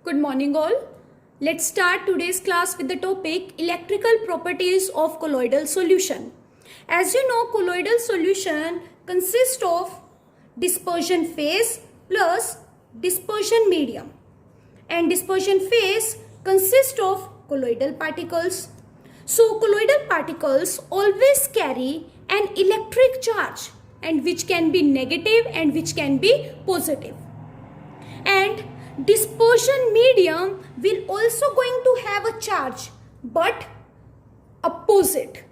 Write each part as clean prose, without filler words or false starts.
Good morning all. Let's start today's class with the topic electrical properties of colloidal solution. As you know, colloidal solution consists of dispersion phase plus dispersion medium, and dispersion phase consists of colloidal particles. So colloidal particles always carry an electric charge, and which can be negative and which can be positive. And dispersion medium will also going to have a charge but opposite.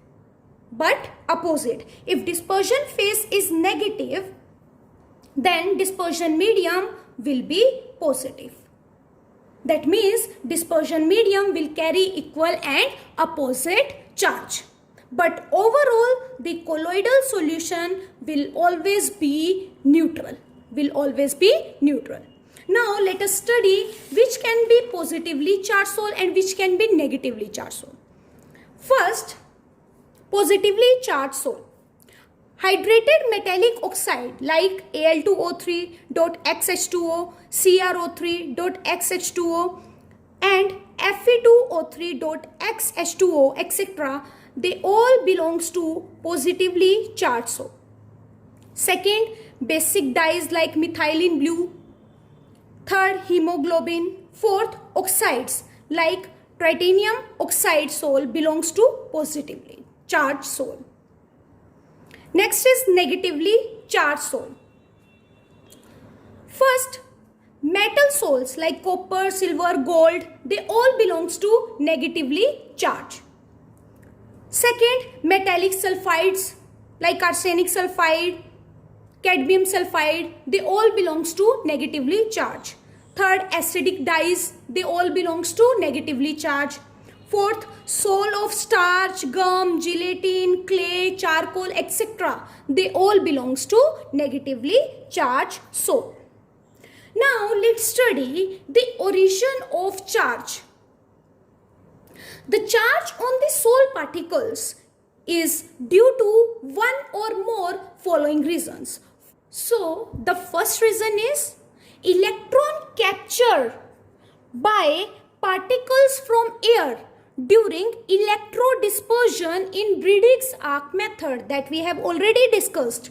If dispersion phase is negative, then dispersion medium will be positive. That means dispersion medium will carry equal and opposite charge. But overall, the colloidal solution will always be neutral. Now let us study which can be positively charged sol and which can be negatively charged sol. First, positively charged sol. Hydrated metallic oxide like Al2O3.XH2O, CrO3.XH2O and Fe2O3.XH2O, etc. They all belongs to positively charged sol. Second, basic dyes like methylene blue. Third, hemoglobin. Fourth, oxides like titanium oxide sol belongs to positively charged sol. Next is negatively charged sol. First, metal sols like copper, silver, gold, they all belongs to negatively charged. Second, metallic sulfides like arsenic sulfide, cadmium sulfide, they all belongs to negatively charged. Third, acidic dyes, they all belongs to negatively charged. Fourth, sol of starch, gum, gelatin, clay, charcoal, etc. They all belongs to negatively charged sol. Now let's study the origin of charge. The charge on the sol particles is due to one or more following reasons. So the first reason is electron capture by particles from air during electrodispersion in Briggs arc method that we have already discussed.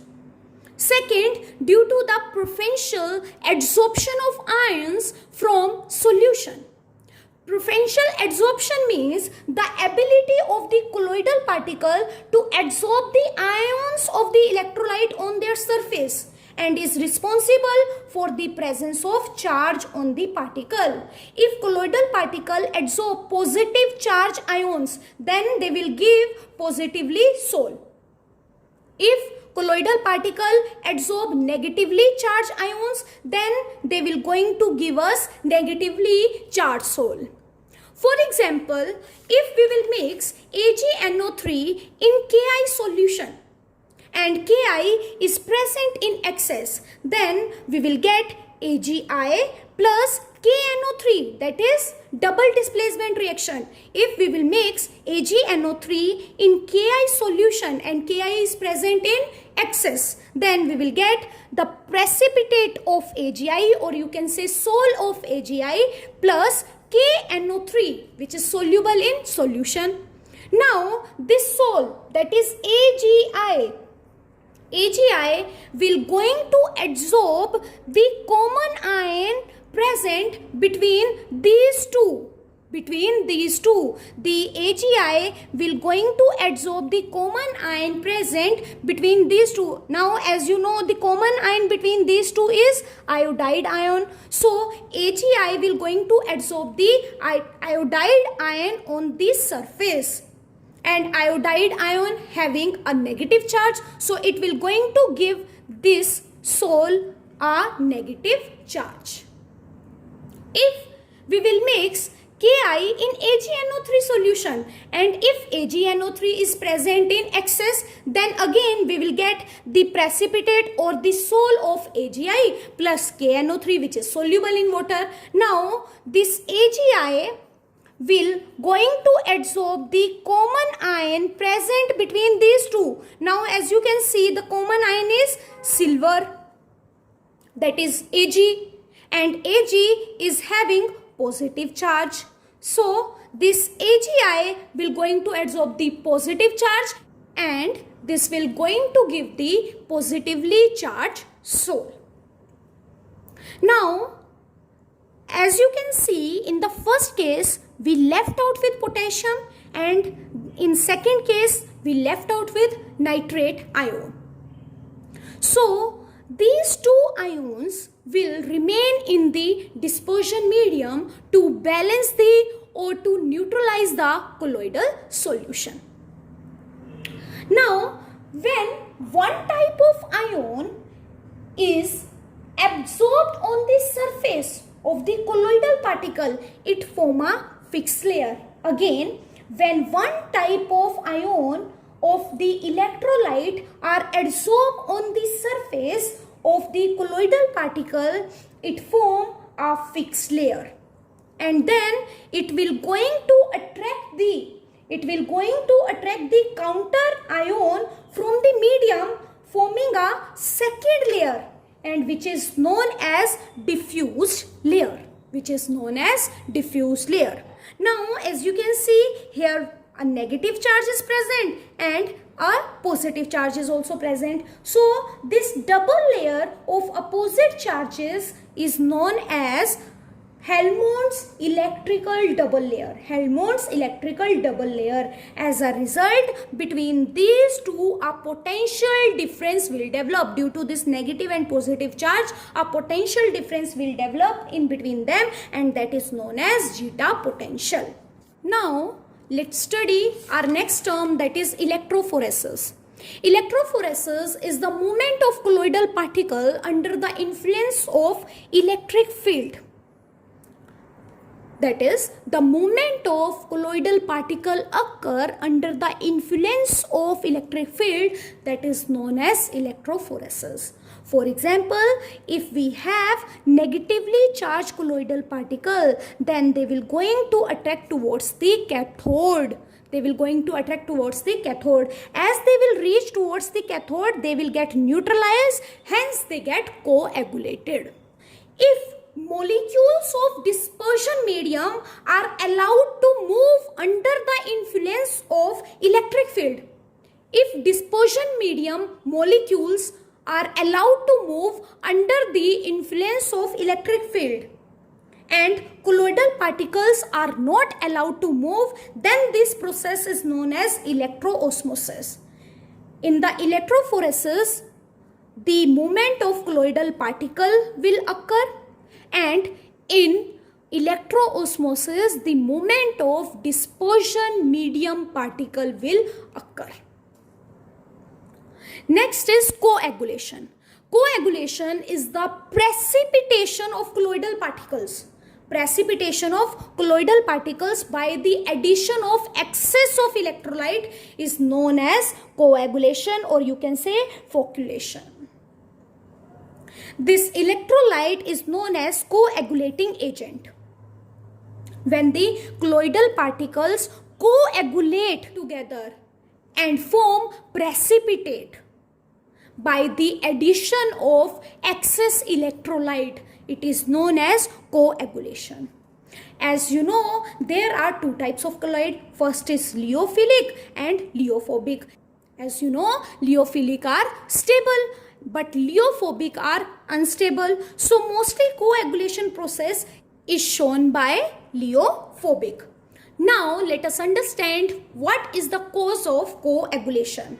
Second, due to the preferential adsorption of ions from solution. Preferential adsorption means the ability of the colloidal particle to absorb the ions of the electrolyte on their surface and is responsible for the presence of charge on the particle. If colloidal particle absorb positive charge ions, then they will give positively sol. If colloidal particle absorb negatively charged ions, then they will going to give us negatively charged sol. For example, if we will mix AgNO3 in Ki solution and Ki is present in excess, then we will get AgI plus KNO3, that is double displacement reaction. If we will mix AgNO3 in Ki solution and Ki is present in excess, then we will get the precipitate of AgI, or you can say sol of AgI plus KNO3, which is soluble in solution. Now this sol, that is AgI will going to absorb the common ion present between these two. The AgI will going to absorb the common ion present between these two. Now as you know, the common ion between these two is iodide ion. So AgI will going to absorb the iodide ion on this surface. And iodide ion having a negative charge, so it will going to give this sol a negative charge. If we will mix Ki in AgNO3 solution and if AgNO3 is present in excess, then again we will get the precipitate or the sol of AgI plus KNO3, which is soluble in water. Now this AgI will going to absorb the common ion present between these two. Now as you can see, the common ion is silver, that is Ag, and Ag is having positive charge. So this AgI will going to absorb the positive charge and this will going to give the positively charged soul. Now, as you can see, in the first case we left out with potassium and in second case we left out with nitrate ion. So these two ions will remain in the dispersion medium to balance the or to neutralize the colloidal solution. Now, when one type of ion is absorbed on the surface of the colloidal particle, it form a fixed layer. Again, when one type of ion of the electrolyte are adsorbed on the surface of the colloidal particle, it form a fixed layer, and then it will going to attract the counter ion from the medium, forming a second layer, and which is known as diffused layer. Now, as you can see here, a negative charge is present and a positive charge is also present. So this double layer of opposite charges is known as Helmholtz electrical double layer. As a result, between these two, a potential difference will develop. Due to this negative and positive charge, a potential difference will develop in between them, and that is known as zeta potential. Now, let's study our next term, that is electrophoresis. Electrophoresis is the movement of colloidal particle under the influence of electric field. That is, the movement of colloidal particle occur under the influence of electric field, that is known as electrophoresis. For example, if we have negatively charged colloidal particle, then they will going to attract towards the cathode. As they will reach towards the cathode, they will get neutralized, hence they get coagulated. If molecules of dispersion medium are allowed to move under the influence of electric field, if dispersion medium molecules are allowed to move under the influence of electric field and colloidal particles are not allowed to move, then this process is known as electro-osmosis. In the electrophoresis, the movement of colloidal particle will occur, and in electro-osmosis, the movement of dispersion medium particle will occur. Next is coagulation. Coagulation is the precipitation of colloidal particles. By the addition of excess of electrolyte is known as coagulation, or you can say flocculation. This electrolyte is known as coagulating agent. When the colloidal particles coagulate together and form precipitate by the addition of excess electrolyte, it is known as coagulation. As you know, there are two types of colloid. First is lyophilic and lyophobic. As you know, lyophilic are stable, but lyophobic are unstable. So mostly coagulation process is shown by lyophobic. Now let us understand what is the cause of coagulation.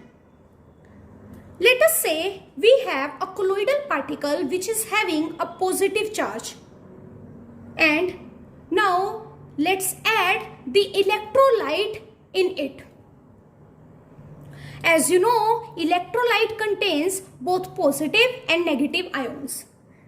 Let us say we have a colloidal particle which is having a positive charge, and now let's add the electrolyte in it. As you know, electrolyte contains both positive and negative ions.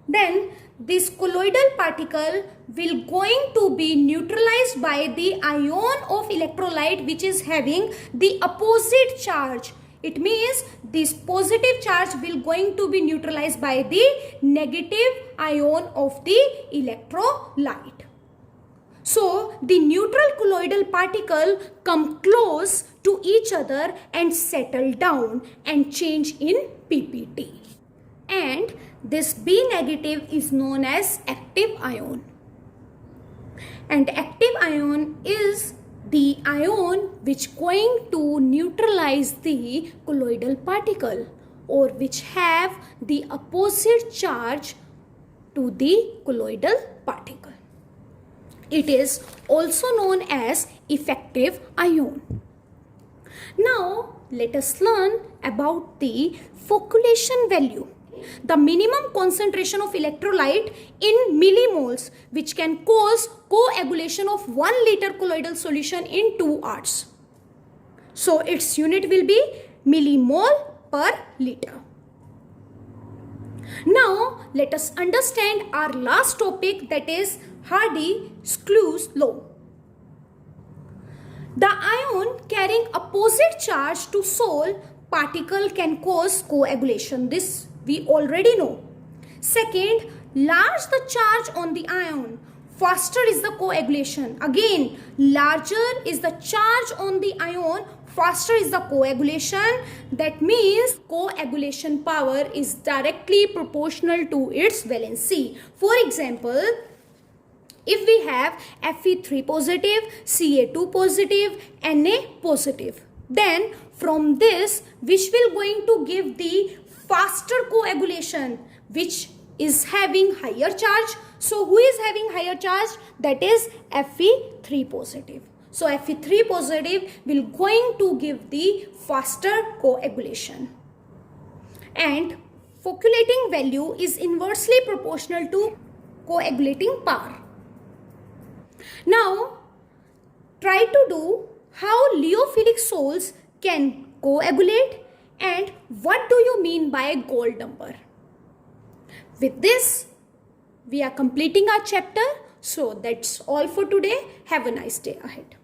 Then this colloidal particle will going to be neutralized by the ion of electrolyte which is having the opposite charge. It means this positive charge will going to be neutralized by the negative ion of the electrolyte. So the neutral colloidal particle come close to each other and settle down and change in PPT. And this B negative is known as active ion. And active ion is the ion which going to neutralize the colloidal particle or which have the opposite charge to the colloidal particle. It is also known as effective ion. Now let us learn about the flocculation value, the minimum concentration of electrolyte in millimoles which can cause coagulation of 1 liter colloidal solution in 2 hours. So its unit will be millimole per liter. Now let us understand our last topic, that is Hardy-Schulze law. The ion carrying opposite charge to Sol particle can cause coagulation. This we already know. Second, large the charge on the ion, faster is the coagulation. Again, larger is the charge on the ion, faster is the coagulation. That means coagulation power is directly proportional to its valency. For example, if we have Fe3 positive, Ca2 positive, Na positive, then from this which will going to give the faster coagulation, which is having higher charge. So who is having higher charge? That is Fe3 positive. So Fe3 positive will going to give the faster coagulation. And flocculating value is inversely proportional to coagulating power. Now try to do how lyophilic sols can coagulate and what do you mean by a gold number. With this, we are completing our chapter. So that's all for today. Have a nice day ahead.